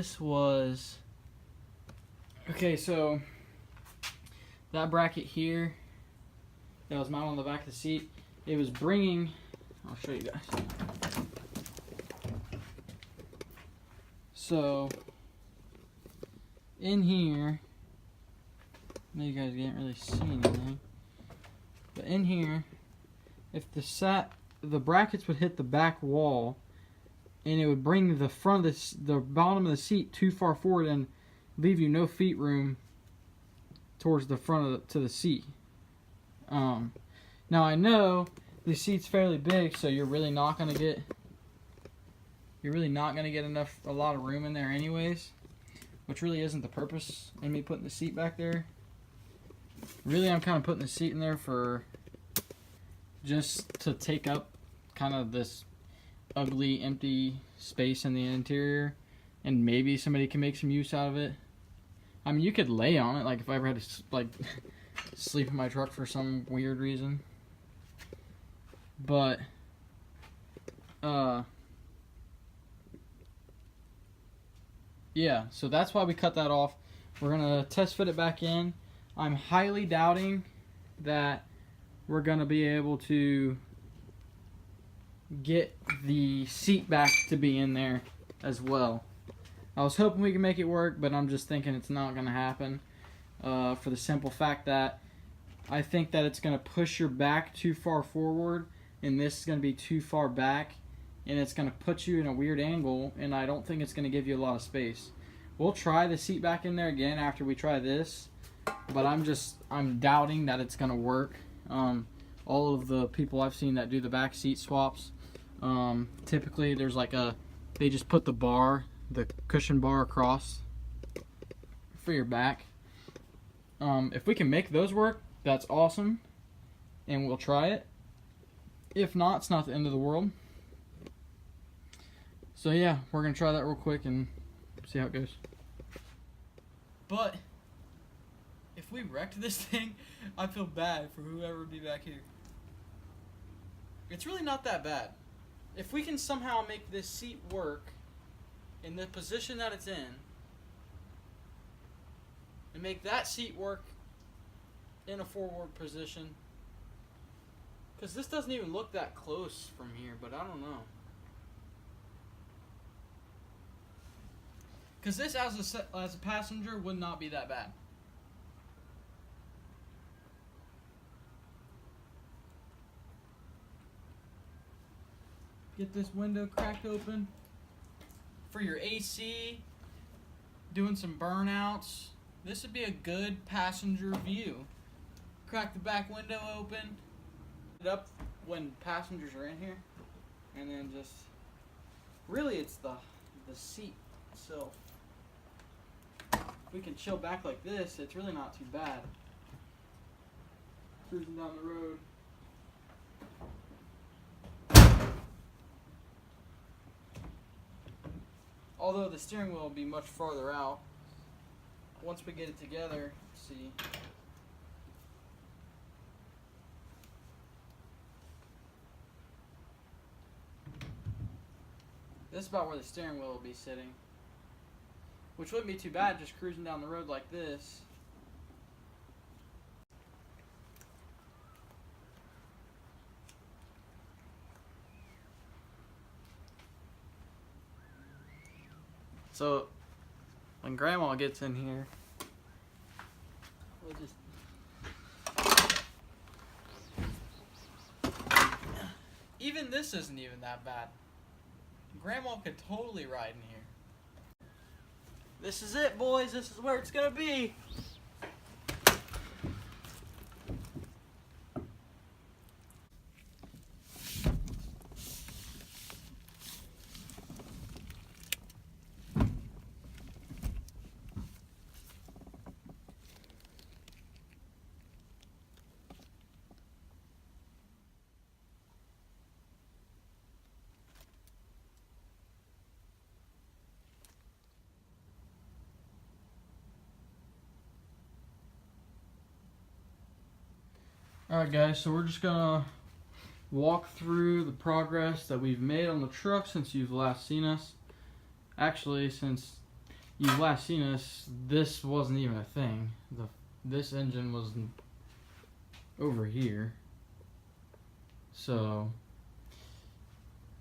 this was... Okay, so that bracket here that was mounted on the back of the seat, it was bringing... I'll show you guys. So, in here, I know you guys can't really see anything, but in here, if the brackets would hit the back wall, and it would bring the front of the bottom of the seat too far forward and leave you no feet room towards the front of to the seat. Now I know the seat's fairly big, so you're really not gonna get a lot of room in there anyways, which really isn't the purpose in me putting the seat back there. Really, I'm kind of putting the seat in there for just to take up kind of this ugly empty space in the interior, and maybe somebody can make some use out of it. I mean, you could lay on it, like if I ever had to like sleep in my truck for some weird reason. But yeah, so that's why we cut that off. We're gonna test fit it back in. I'm highly doubting that we're gonna be able to get the seat back to be in there as well. I was hoping we could make it work, but I'm just thinking it's not gonna happen, for the simple fact that I think that it's gonna push your back too far forward, and this is gonna be too far back, and it's gonna put you in a weird angle, and I don't think it's gonna give you a lot of space. We'll try the seat back in there again after we try this, but I'm doubting that it's gonna work. All of the people I've seen that do the back seat swaps, typically there's like they just put the cushion bar across for your back. If we can make those work, that's awesome, and we'll try it. If not, it's not the end of the world. So yeah, we're gonna try that real quick and see how it goes. But if we wrecked this thing, I feel bad for whoever would be back here. It's really not that bad. If we can somehow make this seat work in the position that it's in, and make that seat work in a forward position, because this doesn't even look that close from here, but I don't know. Because this as a passenger would not be that bad. Get this window cracked open for your AC, doing some burnouts. This would be a good passenger view. Crack the back window open, it up when passengers are in here, and then just really it's the seat itself. If we can chill back like this, it's really not too bad. Cruising down the road. Although the steering wheel will be much farther out once we get it together. Let's see. This is about where the steering wheel will be sitting, which wouldn't be too bad, just cruising down the road like this. So when Grandma gets in here, we'll just even this isn't even that bad. Grandma could totally ride in here. This is it, boys. This is where it's gonna be. Alright guys, so we're just gonna walk through the progress that we've made on the truck since you've last seen us. Actually, since you've last seen us, this wasn't even a thing. This engine was over here. So,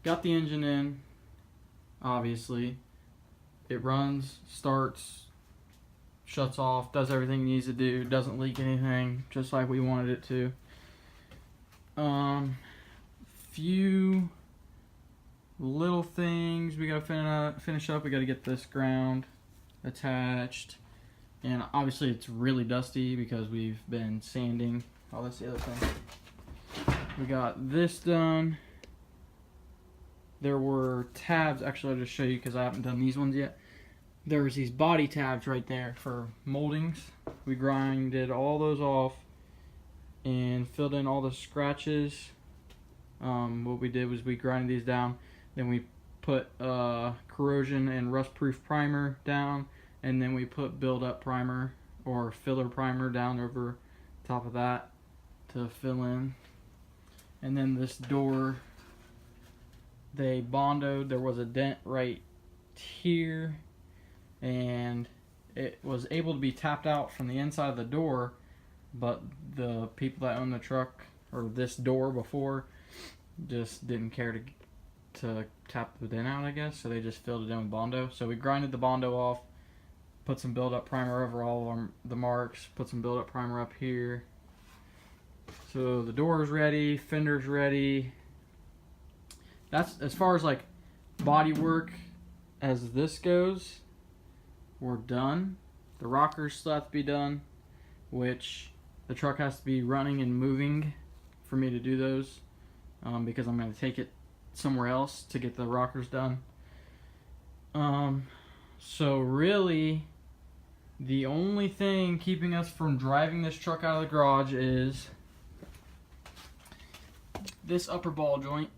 got the engine in, obviously. It runs, starts, shuts off, does everything it needs to do, doesn't leak anything, just like we wanted it to. Few little things we gotta finish up. We gotta get this ground attached, and obviously it's really dusty because we've been sanding. Oh, that's the other thing. We got this done. There were tabs. Actually, I'll just show you because I haven't done these ones yet. There was these body tabs right there for moldings. We grinded all those off and filled in all the scratches. What we did was we grinded these down. Then we put corrosion and rust proof primer down, and then we put build up primer or filler primer down over top of that to fill in. And then this door, they bondoed. There was a dent right here, and it was able to be tapped out from the inside of the door, but the people that owned the truck or this door before just didn't care to tap the dent out, I guess, so they just filled it in with Bondo. So we grinded the Bondo off, put some build-up primer over all of the marks, put some build-up primer up here. So the door is ready, fender's ready. That's as far as like body work as this goes. We're done. The rockers still have to be done, which the truck has to be running and moving for me to do those, because I'm going to take it somewhere else to get the rockers done. So really, the only thing keeping us from driving this truck out of the garage is this upper ball joint.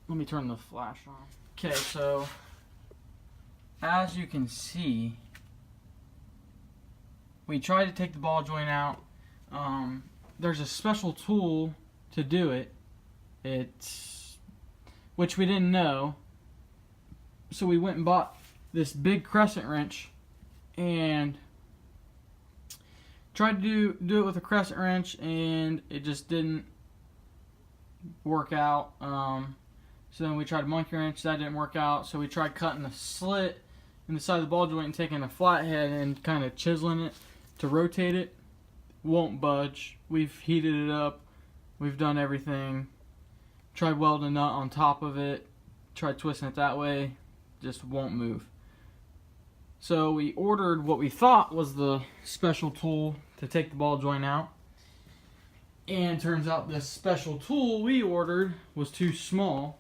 Let me turn the flash on. Okay, so as you can see, we tried to take the ball joint out. There's a special tool to do it. Which we didn't know. So we went and bought this big crescent wrench and tried to do it with a crescent wrench, and it just didn't work out. So then we tried a monkey wrench, that didn't work out. So we tried cutting a slit in the side of the ball joint and taking a flathead and kind of chiseling it to rotate it. Won't budge. We've heated it up. We've done everything. Tried welding a nut on top of it. Tried twisting it that way. Just won't move. So we ordered what we thought was the special tool to take the ball joint out. And turns out this special tool we ordered was too small.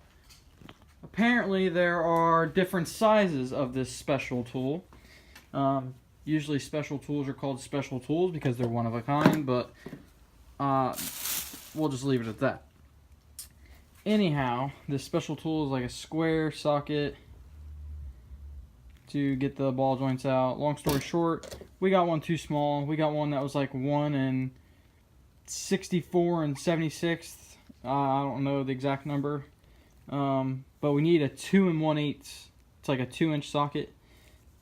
Apparently there are different sizes of this special tool. Usually special tools are called special tools because they're one of a kind, but we'll just leave it at that. Anyhow, this special tool is like a square socket to get the ball joints out. Long story short, we got one too small. We got one that was like 1 64 1/76. I don't know the exact number. But we need a 2 1/8. It's like a 2-inch socket.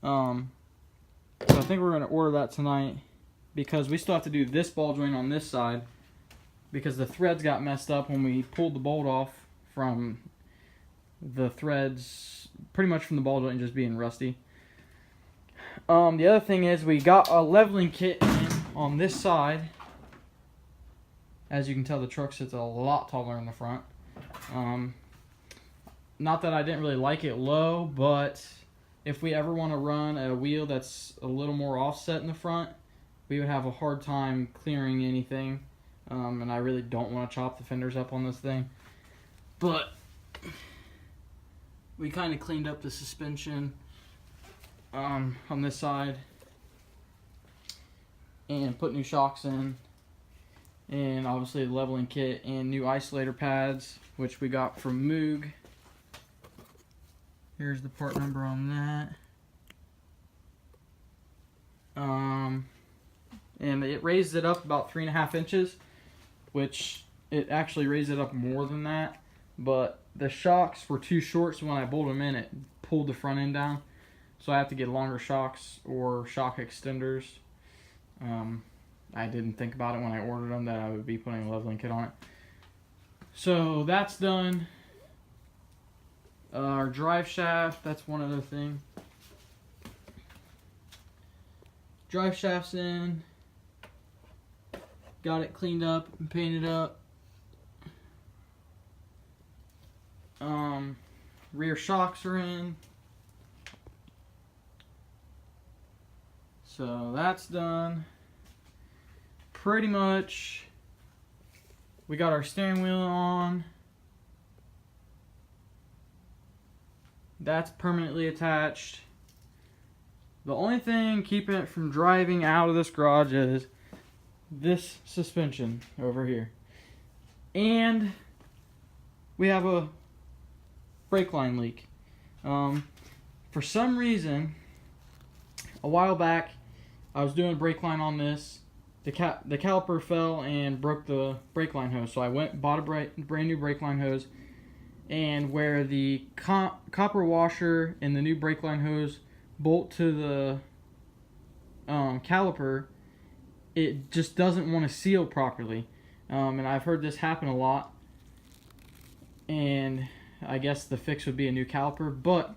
So I think we're going to order that tonight because we still have to do this ball joint on this side because the threads got messed up when we pulled the bolt off from the threads, pretty much from the ball joint just being rusty. The other thing is we got a leveling kit in on this side. As you can tell, the truck sits a lot taller in the front. Not that I didn't really like it low, but if we ever want to run a wheel that's a little more offset in the front, we would have a hard time clearing anything. And I really don't want to chop the fenders up on this thing. But we kind of cleaned up the suspension on this side and put new shocks in. And obviously the leveling kit and new isolator pads, which we got from Moog. Here's the part number on that. And it raised it up about 3.5 inches, which it actually raised it up more than that. But the shocks were too short, so when I bolted them in, it pulled the front end down. so I have to get longer shocks or shock extenders. I didn't think about it when I ordered them that I would be putting a leveling kit on it. So that's done. Our drive shaft, that's one other thing. Drive shaft's in. Got it cleaned up and painted up. Rear shocks are in. So that's done. Pretty much, we got our steering wheel on. That's permanently attached. The only thing keeping it from driving out of this garage is this suspension over here. And we have a brake line leak. For some reason, a while back, I was doing brake line on this. The caliper fell and broke the brake line hose. So I went and bought a brand new brake line hose. And where the copper washer and the new brake line hose bolt to the caliper, it just doesn't want to seal properly. And I've heard this happen a lot. And I guess the fix would be a new caliper. But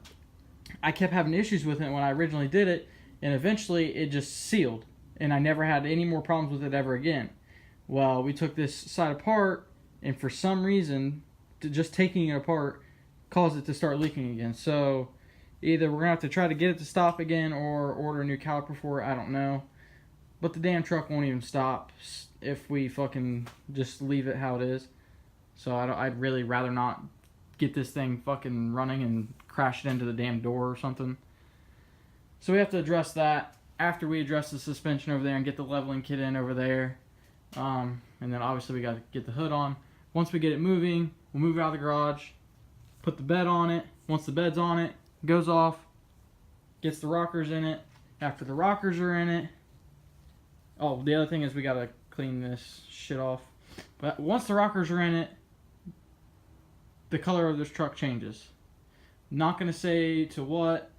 I kept having issues with it when I originally did it. And eventually it just sealed. And I never had any more problems with it ever again. Well, we took this side apart, and for some reason, just taking it apart caused it to start leaking again. So either we're going to have to try to get it to stop again or order a new caliper for it. I don't know. But the damn truck won't even stop if we fucking just leave it how it is. So I'd really rather not get this thing fucking running and crash it into the damn door or something. So we have to address that after we address the suspension over there and get the leveling kit in over there. And then obviously we got to get the hood on. Once we get it moving, we'll move it out of the garage, put the bed on it. Once the bed's on it, goes off, gets the rockers in it. After the rockers are in it, oh, the other thing is we got to clean this shit off. But once the rockers are in it, the color of this truck changes. Not going to say to what,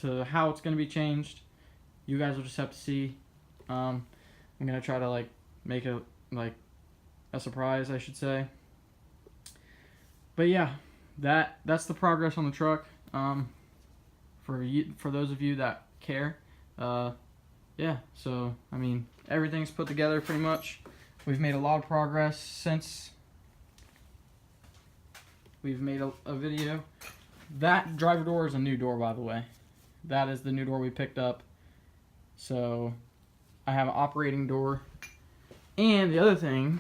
to how it's going to be changed. You guys will just have to see. I'm going to try to make it a surprise, I should say. But yeah, that's the progress on the truck. For those of you that care. Yeah, so I mean, everything's put together pretty much. We've made a lot of progress since we've made a video. That driver door is a new door, by the way. That is the new door we picked up. So I have an operating door. And the other thing,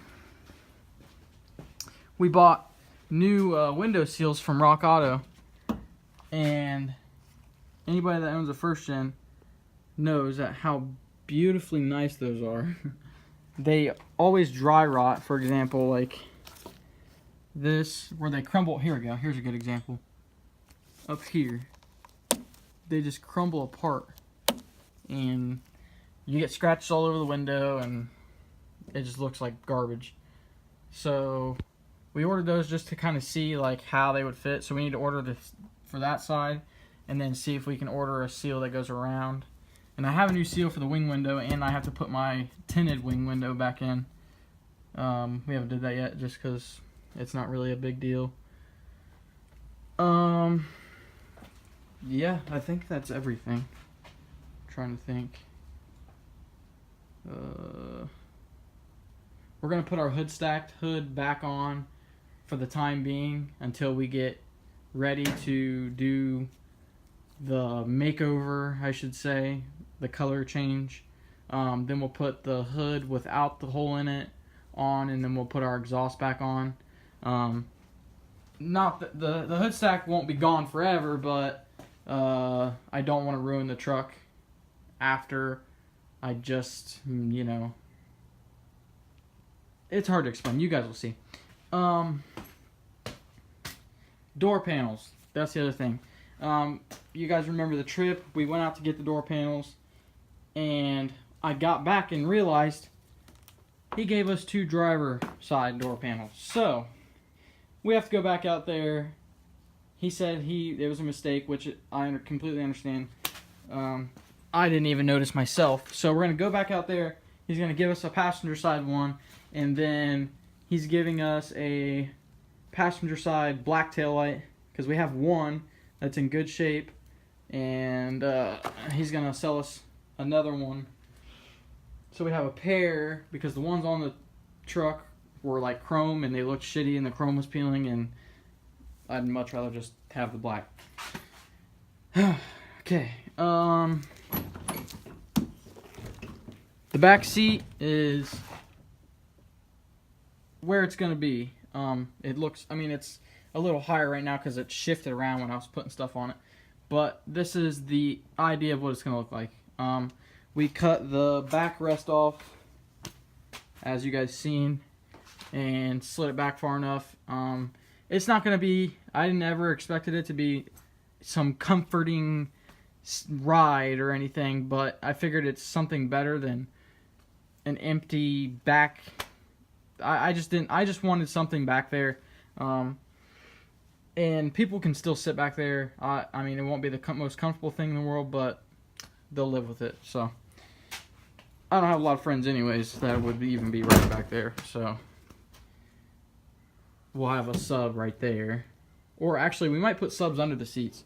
we bought new window seals from Rock Auto. And anybody that owns a first gen knows that how beautifully nice those are. They always dry rot. For example, like this, where they crumble. Here we go. Here's a good example. Up here, they just crumble apart. And you get scratches all over the window, and it just looks like garbage. So we ordered those just to kind of see like how they would fit. So we need to order this for that side, and then see if we can order a seal that goes around. And I have a new seal for the wing window, and I have to put my tinted wing window back in. We haven't did that yet, just because it's not really a big deal. Yeah, I think that's everything. Trying to think. We're gonna put our hood back on for the time being until we get ready to do the makeover, I should say, the color change. Then we'll put the hood without the hole in it on, and then we'll put our exhaust back on. Not that the hood stack won't be gone forever, but I don't want to ruin the truck after I just, you know, it's hard to explain. You guys will see. Door panels. That's the other thing. You guys remember the trip? We went out to get the door panels, and I got back and realized he gave us 2 driver side door panels. So we have to go back out there he said it was a mistake, which I completely understand. I didn't even notice myself. So we're going to go back out there. He's going to give us a passenger side one, and then he's giving us a passenger side black tail light, because we have one that's in good shape, and he's going to sell us another one. So we have a pair, because the ones on the truck were like chrome and they looked shitty and the chrome was peeling, and I'd much rather just have the black. Okay. The back seat is where it's going to be. It looks, I mean, it's a little higher right now because it shifted around when I was putting stuff on it. But this is the idea of what it's going to look like. We cut the backrest off, as you guys seen, and slid it back far enough. It's not going to be, I never expected it to be some comforting ride or anything, but I figured it's something better than an empty back. I just wanted something back there, and people can still sit back there. I mean, it won't be the most comfortable thing in the world, but they'll live with it. So I don't have a lot of friends anyways that would even be right back there, so we'll have a sub right there. Or actually, we might put subs under the seats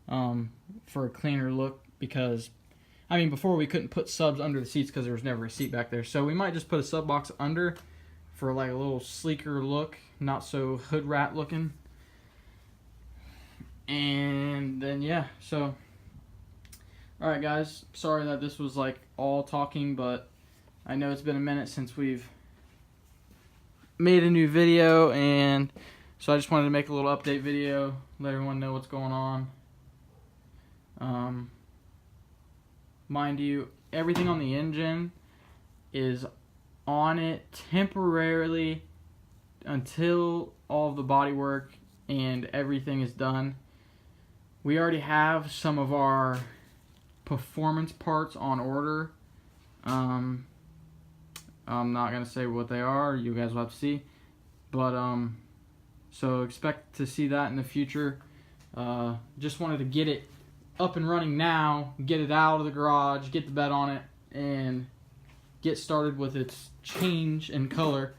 for a cleaner look, because I mean, before we couldn't put subs under the seats because there was never a seat back there. So we might just put a sub box under for like a little sleeker look, not so hood rat looking. And then yeah, so alright guys, sorry that this was like all talking, but I know it's been a minute since we've made a new video, and so I just wanted to make a little update video, let everyone know what's going on. Mind you, everything on the engine is on it temporarily until all of the body work and everything is done. We already have some of our performance parts on order. I'm not gonna say what they are, you guys will have to see, but so expect to see that in the future. Just wanted to get it up and running now, get it out of the garage, get the bed on it, and get started with its change in color.